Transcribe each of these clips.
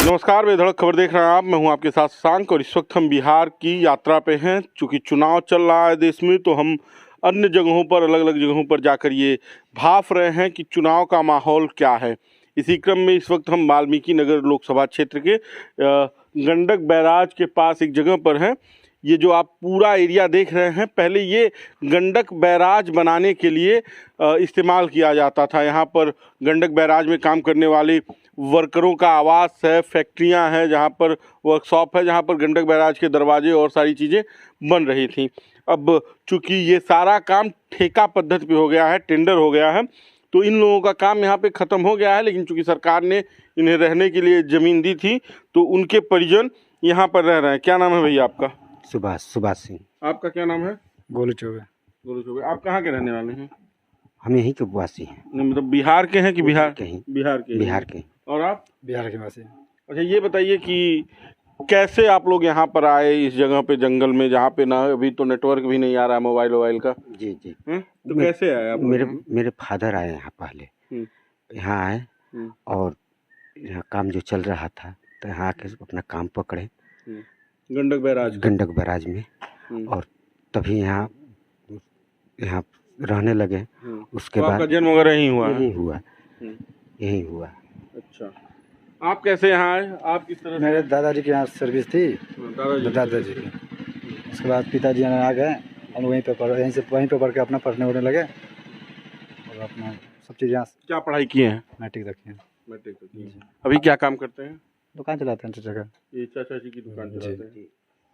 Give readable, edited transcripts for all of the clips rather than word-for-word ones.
नमस्कार, बेधड़क खबर देख रहे हैं आप। मैं हूं आपके साथ शशांक और इस वक्त हम बिहार की यात्रा पे हैं। चूंकि चुनाव चल रहा है देश में, तो हम अन्य जगहों पर, अलग अलग जगहों पर जाकर ये भांप रहे हैं कि चुनाव का माहौल क्या है। इसी क्रम में इस वक्त हम वाल्मीकि नगर लोकसभा क्षेत्र के गंडक बैराज के पास एक जगह पर हैं। ये जो आप पूरा एरिया देख रहे हैं, पहले ये गंडक बैराज बनाने के लिए इस्तेमाल किया जाता था। यहाँ पर गंडक बैराज में काम करने वाले वर्करों का आवास है, फैक्ट्रियां हैं, जहाँ पर वर्कशॉप है, जहाँ पर गंडक बैराज के दरवाजे और सारी चीज़ें बन रही थी। अब चूंकि ये सारा काम ठेका पद्धति पे हो गया है, टेंडर हो गया है, तो इन लोगों का काम यहाँ पे ख़त्म हो गया है। लेकिन चूंकि सरकार ने इन्हें रहने के लिए ज़मीन दी थी, तो उनके परिजन यहाँ पर रह रहे हैं। क्या नाम है भैया आपका? सुभाष सिंह। आपका क्या नाम है? गोलू चौबे। गोलू चौबे। आप कहाँ के रहने वाले हैं? हम यहीं के वासी हैं। नहीं, मतलब बिहार के हैं कि बिहार कहीं बिहार के? बिहार के। और आप? बिहार के वासी। अच्छा, ये बताइए कि कैसे आप लोग यहाँ पर आए इस जगह पे, जंगल में, जहाँ पे ना अभी तो नेटवर्क भी नहीं आ रहा है मोबाइल का? जी। तो कैसे आए आप? मेरे फादर आए यहाँ पहले, यहाँ आए और यहाँ काम जो चल रहा था तो यहाँ आके अपना काम पकड़े गंडक बैराज में, और तभी यहाँ रहने लगे। उसके बाद जन्म वगैरह यही हुआ। अच्छा, आप कैसे यहाँ आए? आप किस तरह? मेरे दादाजी के यहाँ सर्विस थी, दादाजी की। उसके बाद पिताजी यहाँ आ गए और वहीं पे पढ़ के अपना पढ़ने उड़ने लगे और अपना सब चीज़ यहाँ। क्या पढ़ाई किए हैं? मैट्रिक तक किए। अभी क्या काम करते हैं? दुकान चलाते हैं चाचा का। ये चाचा जी की दुकान चलाते हैं।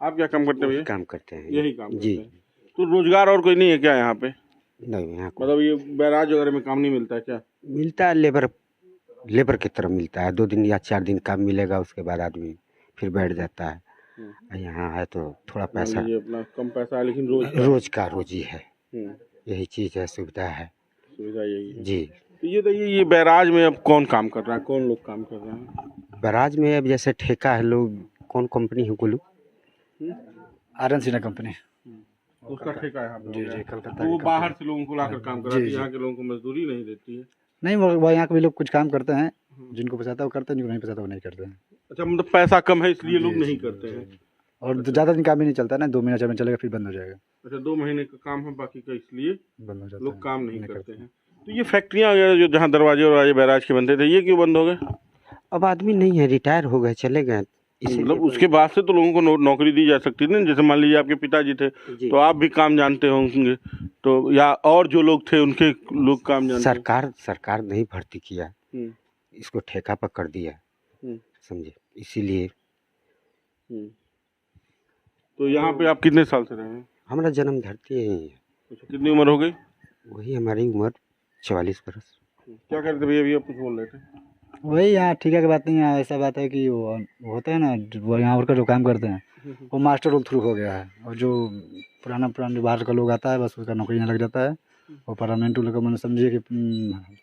आप क्या काम करते हैं भैया? काम करते हैं, यही काम जी। करते हैं। तो रोजगार और कोई नहीं है क्या यहाँ पे? नहीं, यहाँ मतलब ये बैराज वगैरह में काम नहीं मिलता है क्या? मिलता है, लेबर की तरह मिलता है। 2 दिन या 4 दिन काम मिलेगा, उसके बाद आदमी फिर बैठ जाता है। यहाँ है तो थोड़ा पैसा, अपना कम पैसा है, लेकिन रोज ही है। यही चीज़ है, सुविधा यही है जी। तो ये बैराज में अब कौन काम कर रहा है? कौन लोग काम कर रहे हैं बैराज में? अब जैसे ठेका है लोग, कौन कंपनी है गोलू? आर्यन सिन्हा कंपनी, उसका ठेका है यहाँ पे? जी कलकत्ता। तो वो बाहर से लोगों को लाकर काम कराती है, यहाँ के लोगों को मजदूरी नहीं देती है? नहीं, वो यहाँ के भी लोग कुछ काम करते हैं, जिनको पसंद है वो करते हैं, जिनको नहीं पसंद है वो नहीं करते हैं। अच्छा, मतलब पैसा कम है इसलिए लोग नहीं करते हैं। और ज़्यादा दिन काम ही नहीं चलता ना, 2 महीना 4 महीना चलेगा फिर बंद हो जाएगा। अच्छा, 2 महीने का काम है, बाकी का इसलिए बंद हो जाता है, लोग काम नहीं करते हैं। तो ये फैक्ट्रियाँ वगैरह जो जहाँ दरवाजे बैराज के बनते थे, ये क्यों बंद हो गए? अब आदमी नहीं है, रिटायर हो गए, चले गए। मतलब उसके बाद से तो लोगों को नौकरी दी जा सकती थी ना। जैसे मान लीजिए आपके पिताजी थे, तो आप भी काम जानते होंगे, तो या और जो लोग थे उनके लोग काम जानते। सरकार नहीं भर्ती किया, इसको ठेका पर कर दिया, समझे, इसीलिए। तो यहाँ पे आप कितने साल से रहे हैं? हमारा जन्म धरती यही है। अच्छा, कितनी उम्र हो गई? वही हमारी उम्र 44 बरस। क्या करते भैया? अभी आप कुछ बोल रहे थे। वही यहाँ ठीक है की बात नहीं है, ऐसा बात है कि वो होता है ना, वो यहाँ वर्कर जो काम करते हैं वो मास्टर रोल थ्रू हो गया है, और जो पुराना जो बाहर का लोग आता है बस उसका नौकरी यहाँ लग जाता है। और परमानेंट लोग मैंने समझिए कि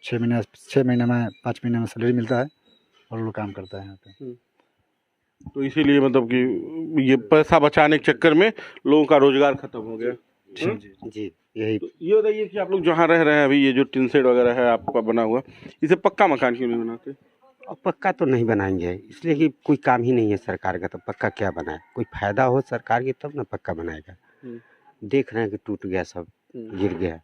6 महीने में 5 महीने में सैलरी मिलता है और लोग काम करता है यहाँ पे। तो इसीलिए मतलब कि ये पैसा बचाने के चक्कर में लोगों का रोजगार खत्म हो गया। जी यही। तो ये बताइए कि आप लोग जहाँ रह रहे हैं अभी, ये जो टिन शेड वगैरह है आपका बना हुआ, इसे पक्का मकान क्यों नहीं बनाते? अब पक्का तो नहीं बनाएंगे, इसलिए कि कोई काम ही नहीं है सरकार का, तो पक्का क्या बनाए? कोई फायदा हो सरकार की तब ना पक्का बनाएगा। देख रहे हैं कि टूट गया, सब गिर गया,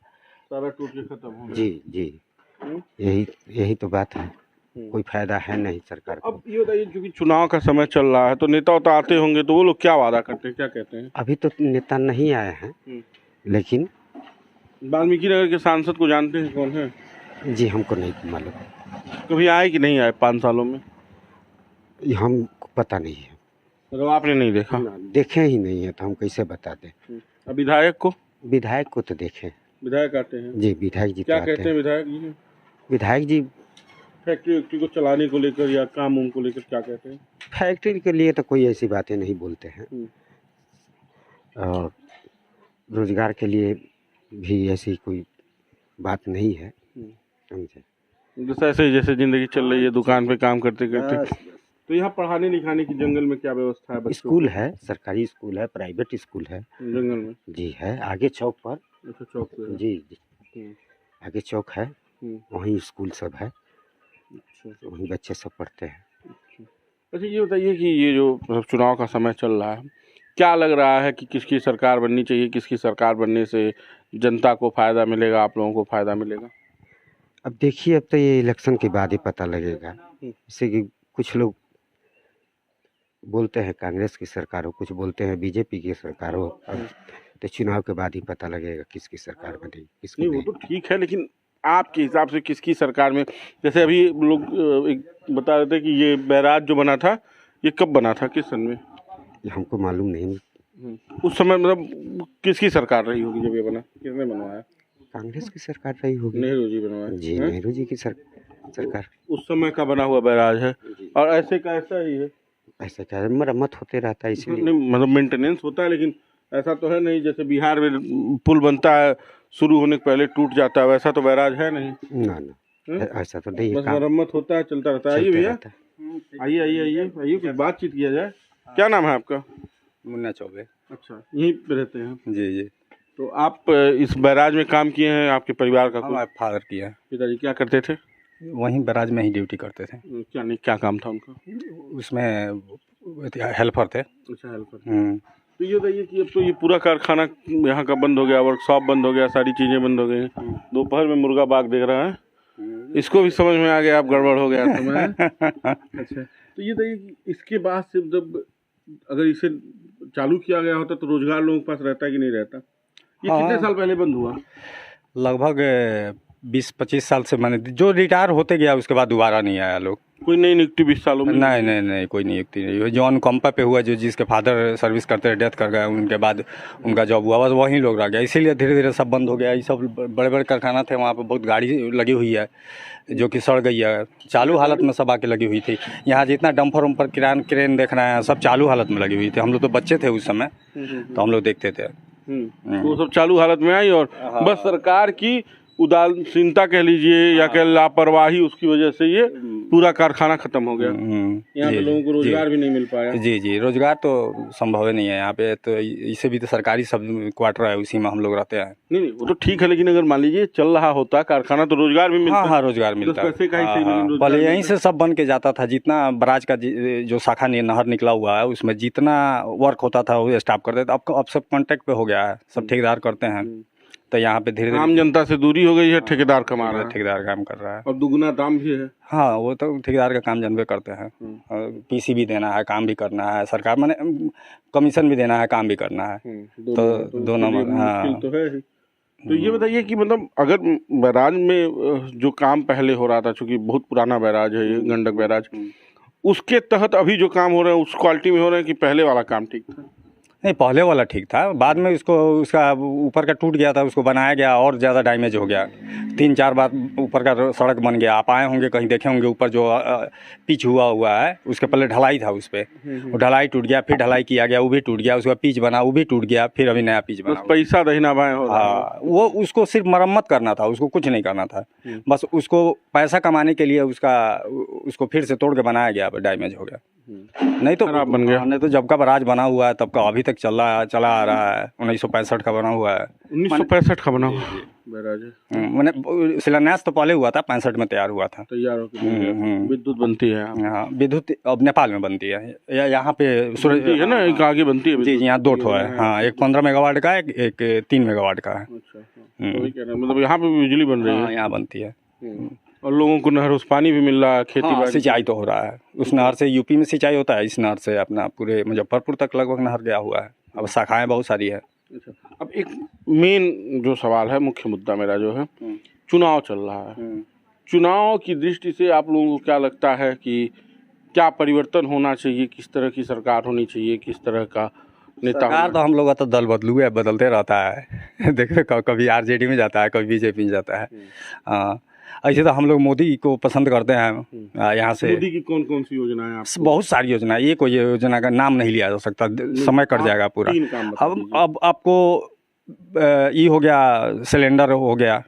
सारा टूट के खत्म हो गया। जी यही तो बात है, कोई फायदा है नहीं सरकार को। अब ये बताइए, क्योंकि चुनाव का समय चल रहा है, तो नेता आते होंगे, तो वो लोग क्या वादा करते हैं, क्या कहते हैं? अभी तो नेता नहीं आए हैं, लेकिन वाल्मीकि नगर के सांसद को जानते हैं कौन है? जी हमको नहीं मालूम। कभी आए कि नहीं आए 5 सालों में? हमको पता नहीं है, मतलब आपने नहीं देखा? देखे ही नहीं है तो हम कैसे बता दें। विधायक को तो देखे। विधायक आते हैं जी, विधायक जी क्या कहते हैं? विधायक जी फैक्ट्री को चलाने को लेकर या काम उनको लेकर क्या कहते हैं? फैक्ट्री के लिए तो कोई ऐसी बातें नहीं बोलते हैं, और रोजगार के लिए भी ऐसी कोई बात नहीं है, समझे। जैसे जिंदगी चल रही है, दुकान पे काम करते करते। तो यहाँ पढ़ाने लिखाने की जंगल में क्या व्यवस्था है? स्कूल है, सरकारी स्कूल है, प्राइवेट स्कूल है जंगल में? जी है, आगे चौक पर। अच्छा, चौक पे? जी आगे चौक है, वहीं स्कूल सब है, वहीं बच्चे सब पढ़ते हैं। अच्छा ये बताइए कि ये जो मतलब चुनाव का समय चल रहा है, क्या लग रहा है कि किसकी सरकार बननी चाहिए, किसकी सरकार बनने से जनता को फायदा मिलेगा, आप लोगों को फायदा मिलेगा? अब देखिए, अब तो ये इलेक्शन के बाद ही पता लगेगा। जैसे कि कुछ लोग बोलते हैं कांग्रेस की सरकार हो, कुछ बोलते हैं बीजेपी की सरकार हो। अब तो चुनाव के बाद ही पता लगेगा किसकी सरकार बनेगी, किसकी नहीं वो नहीं। तो ठीक है, लेकिन आपके हिसाब से किसकी सरकार में, जैसे अभी लोग एक बता रहे थे कि ये बैराज जो बना था ये कब बना था, किस सन में? ये हमको मालूम नहीं। उस समय मतलब किसकी सरकार रही होगी जब ये बना, किसने बनवाया? कांग्रेस की सरकार रही होगी। नेहरू जी बनवाया जी, हैं? नेहरू जी की सरकार। उस समय का बना हुआ बैराज है और ऐसे का ऐसा ही है। ऐसा क्या है, मरम्मत होते रहता है इसलिए। नहीं मतलब मेंटेनेंस होता है, लेकिन ऐसा तो है नहीं जैसे बिहार में पुल बनता है शुरू होने के पहले टूट जाता है, वैसा तो बैराज है नहीं। ना ऐसा तो नहीं है। बस मरम्मत होता है, चलता रहता है। आइए चलते भैया, रहता है। आइए आइए आइए आइए, कुछ बातचीत किया जाए। क्या नाम है आपका? मुन्ना चौबे। अच्छा, यहीं पे रहते हैं? जी जी। तो आप इस बैराज में काम किए हैं, आपके परिवार का कोई? हमारे फादर किया। पिताजी क्या करते थे? वहीं बैराज में ही ड्यूटी करते थे। क्या नहीं, क्या काम था उनका? उसमें हेल्पर थे। अच्छा, हेल्पर। तो ये बताइए कि अब तो ये पूरा कारखाना यहाँ का बंद हो गया, वर्कशॉप बंद हो गया, सारी चीज़ें बंद हो गई। दोपहर में मुर्गा बाग देख रहा है, इसको भी समझ में आ गया आप गड़बड़ हो गया समय। अच्छा, तो ये बताइए कि इसके बाद से जब अगर इसे चालू किया गया होता तो रोजगार लोगों के पास रहता कि नहीं रहता? ये कितने साल पहले बंद हुआ? लगभग 20-25 साल से, मैंने जो रिटायर होते गया उसके बाद दोबारा नहीं आया लोग। कोई नई नियुक्ति 20 सालों में? नहीं कोई नियुक्ति नहीं हुई। जो अनुकंपा पे हुआ, जो जिसके फादर सर्विस करते डेथ कर गए, उनके बाद उनका जॉब हुआ, बस वहीं लोग रह गया। इसीलिए धीरे धीरे सब बंद हो गया। ये सब बड़े बड़े कारखाना थे, वहाँ पे बहुत गाड़ी लगी हुई है जो कि सड़ गई है। चालू हालत में सब आके लगी हुई थी। यहाँ जितना डंपर उम्पर क्रेन देख रहे हैं सब चालू हालत में लगी हुई थी। हम लोग तो बच्चे थे उस समय, तो हम लोग देखते थे। तो वो सब चालू हालत में आई और बस सरकार की उदासीनता कह लीजिए या कह लापरवाही, उसकी वजह से ये पूरा कारखाना खत्म हो गया। यहाँ पे लोगों को रोजगार भी नहीं मिल पाया। जी, रोजगार तो संभव ही नहीं है यहाँ पे। तो इसे भी तो सरकारी सब क्वार्टर है, उसी में हम लोग रहते हैं। नहीं वो तो ठीक है, लेकिन अगर मान लीजिए चल रहा होता कारखाना तो रोजगार भी मिलता। हाँ, रोजगार मिलता है। पहले यहीं से सब बन के जाता था। जितना बराज का जो शाखा नहर निकला हुआ है उसमें जितना वर्क होता था वो स्टाफ करते थे। अब सब कॉन्ट्रैक्ट पे हो गया है, सब ठेकेदार करते हैं। तो यहाँ पे धीरे धीरे आम जनता से दूरी हो गई है, ठेकेदार कमा रहा है, ठेकेदार काम कर रहा है और दुगना दाम भी है। हाँ, वो तो ठेकेदार का काम जानबे करते हैं। पीसी भी देना है, काम भी करना है, सरकार माने कमीशन भी देना है, काम भी करना है। तो दो नंबर। हाँ, तो है। तो ये बताइए कि मतलब अगर बैराज में जो काम पहले हो रहा था, चूंकि बहुत पुराना बैराज है ये गंडक बैराज, उसके तहत अभी जो काम हो रहे हैं उस क्वालिटी में हो रहे हैं कि पहले वाला काम ठीक था? नहीं, पहले वाला ठीक था। बाद में उसका ऊपर का टूट गया था, उसको बनाया गया और ज़्यादा डैमेज हो गया। 3-4 बार ऊपर का सड़क बन गया। आप आए होंगे, कहीं देखे होंगे, ऊपर जो पिच हुआ है उसके पहले ढलाई था, उस पर वो ढलाई टूट गया, फिर ढलाई किया गया, वो भी टूट गया। उसके बाद पिच बना, वो भी टूट गया, फिर अभी नया पिच बना। पैसा दहीना बाएं हो रहा है। हाँ, वो उसको सिर्फ मरम्मत करना था, उसको कुछ नहीं करना था। बस उसको पैसा कमाने के लिए उसको फिर से तोड़ के बनाया गया, डैमेज हो गया। नहीं तो खराब बन गया। नहीं तो जब का बराज बना हुआ है तब का अभी तक चला आ रहा है। 1965 का बना हुआ है। 1965 का बना हुआ बैराज है। मैंने शिलान्यास तो पहले हुआ था, 65 में तैयार हुआ था। तैयार होकर विद्युत बनती है। हाँ, विद्युत अब नेपाल में बनती है। यहाँ पे सूरज है ना, एक आगे बनती है। जी, यहाँ 2 ठो है। हाँ, एक 15 मेगावाट का है, एक 3 मेगावाट का है। अच्छा, तो वही कह रहे हैं, मतलब यहाँ पे बिजली बन रही है। यहाँ बनती है और लोगों को नहर उस पानी भी मिल रहा है, खेती बाड़ी। सिंचाई तो हो रहा है। उस नहर से यूपी में सिंचाई होता है, इस नहर से अपना पूरे मुजफ्फरपुर तक लगभग नहर गया हुआ है। अब शाखाएं बहुत सारी है। अच्छा, अब एक मेन जो सवाल है, मुख्य मुद्दा मेरा जो है, चुनाव चल रहा है। चुनाव की दृष्टि से आप लोगों को क्या लगता है कि क्या परिवर्तन होना चाहिए, किस तरह की सरकार होनी चाहिए, किस तरह का नेता? सरकार तो हम लोग का तो दल बदलते रहता है। देखो, कभी आरजेडी में जाता है, कभी बीजेपी में जाता है। हाँ, ऐसे तो हम लोग मोदी को पसंद करते हैं। यहाँ से मोदी की कौन कौन सी योजनाएं आपको? बहुत सारी योजना, ये कोई योजना का नाम नहीं लिया जा सकता, समय कट जाएगा पूरा। अब आपको ये हो गया, सिलेंडर हो गया,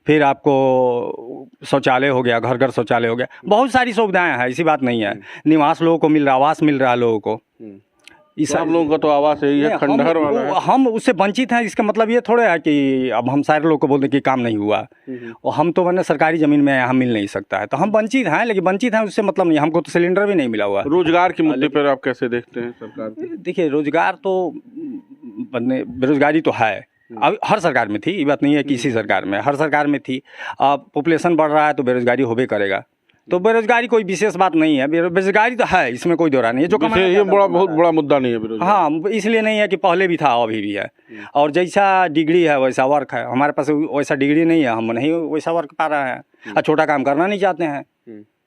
फिर आपको शौचालय हो गया, घर घर शौचालय हो गया। बहुत सारी सुविधाएं हैं, ऐसी बात नहीं है। निवास लोगों को मिल रहा, आवास मिल रहा है लोगों को। इस तो आप लोगों का तो आवास यही है, नहीं, खंडहर वाला है। हम उससे वंचित हैं। इसका मतलब ये थोड़ा है कि अब हम सारे लोग को बोलते हैं कि काम नहीं हुआ, और हम तो मैंने सरकारी ज़मीन में यहाँ मिल नहीं सकता है, तो हम वंचित हैं। लेकिन वंचित हैं उससे मतलब नहीं, हमको तो सिलेंडर भी नहीं मिला हुआ। रोजगार के मुद्दे पर आप कैसे देखते हैं सरकार को? देखिए, रोजगार तो बेरोजगारी तो है, अब हर सरकार में थी, ये बात नहीं है कि इसी सरकार में, हर सरकार में थी। अब पॉपुलेशन बढ़ रहा है तो बेरोजगारी होबे करेगा, तो बेरोजगारी कोई विशेष बात नहीं है, बेरोजगारी तो है, इसमें कोई दौरा नहीं है। जो वैसे ये बहुत बड़ा मुद्दा नहीं है बेरोजगारी। हाँ, इसलिए नहीं है कि पहले भी था, अभी भी है, और जैसा डिग्री है वैसा वर्क है। हमारे पास वैसा डिग्री नहीं है, हम नहीं वैसा वर्क पा रहे हैं, और छोटा काम करना नहीं चाहते हैं,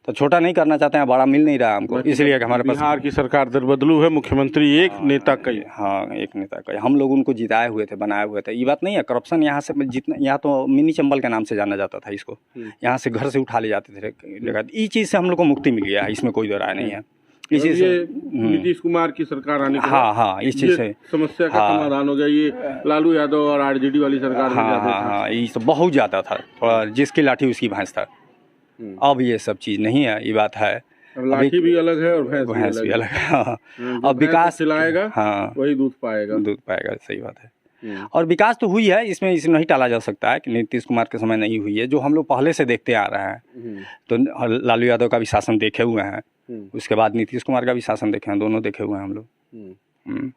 तो छोटा नहीं करना चाहते हैं, बड़ा मिल नहीं रहा हमको, इसलिए कि हमारे पास बिहार की सरकार दरबदलू है, मुख्यमंत्री एक नेता कई। हाँ, एक नेता का हम लोग उनको जिताए हुए थे, बनाए हुए थे। ये बात नहीं है, करप्शन यहाँ से जितना, यहाँ तो मिनी चंबल के नाम से जाना जाता था इसको, यहाँ से घर से उठा ले जाते थे। इस चीज़ से हम लोग को मुक्ति मिल गया है, इसमें कोई दो राय नहीं है। इसी से नीतीश कुमार की सरकार आने के हाँ हाँ, इस चीज़ से समस्या का समाधान हो गया। ये लालू यादव और आरजेडी वाली सरकार में हाँ ज्यादा हाँ था। हाँ, ये तो बहुत ज़्यादा था, थोड़ा जिसकी लाठी उसकी भैंस था। अब ये सब चीज़ नहीं है, ये बात है। और लाठी भी अलग है और भैंस भी अलग है। हाँ। जो अब विकास खिलाएगा हाँ, वही दूध पाएगा। दूध पाएगा, सही बात है। और विकास तो हुई है, इसमें इसे नहीं टाला जा सकता है कि नीतीश कुमार के समय नहीं हुई है, जो हम लोग पहले से देखते आ रहे हैं। तो लालू यादव का भी शासन देखे हुए हैं, उसके बाद नीतीश कुमार का भी शासन देखे हैं, दोनों देखे हुए हैं हम लोग।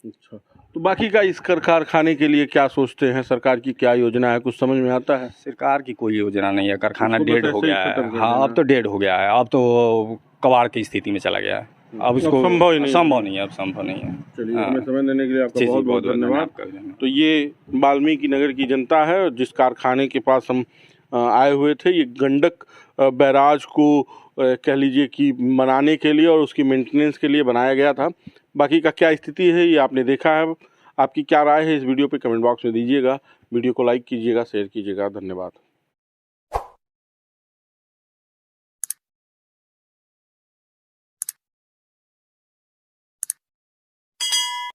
अच्छा, तो बाकी का इस कारखाने के लिए क्या सोचते हैं? सरकार की क्या योजना है, कुछ समझ में आता है? सरकार की कोई योजना नहीं है, कारखाना उसको डेड बस हो ऐसे ही गया खत्म है। कर हाँ, देना। अब तो डेड हो गया है, अब तो कबाड़ की स्थिति में चला गया है, अब उसको संभव ही नहीं है। संभव नहीं है, अब संभव नहीं है। चलिए, हाँ। हमें समय देने के लिए आपका जी, जी, बहुत बहुत धन्यवाद। धन्यवाद। तो ये वाल्मीकि नगर की जनता है, जिस कारखाने के पास हम आए हुए थे। ये गंडक बैराज को कह लीजिए कि बनाने के लिए और उसकी मेंटेनेंस के लिए बनाया गया था। बाकी का क्या स्थिति है ये आपने देखा है। आपकी क्या राय है इस वीडियो पे कमेंट बॉक्स में दीजिएगा। वीडियो को लाइक कीजिएगा, शेयर कीजिएगा। धन्यवाद।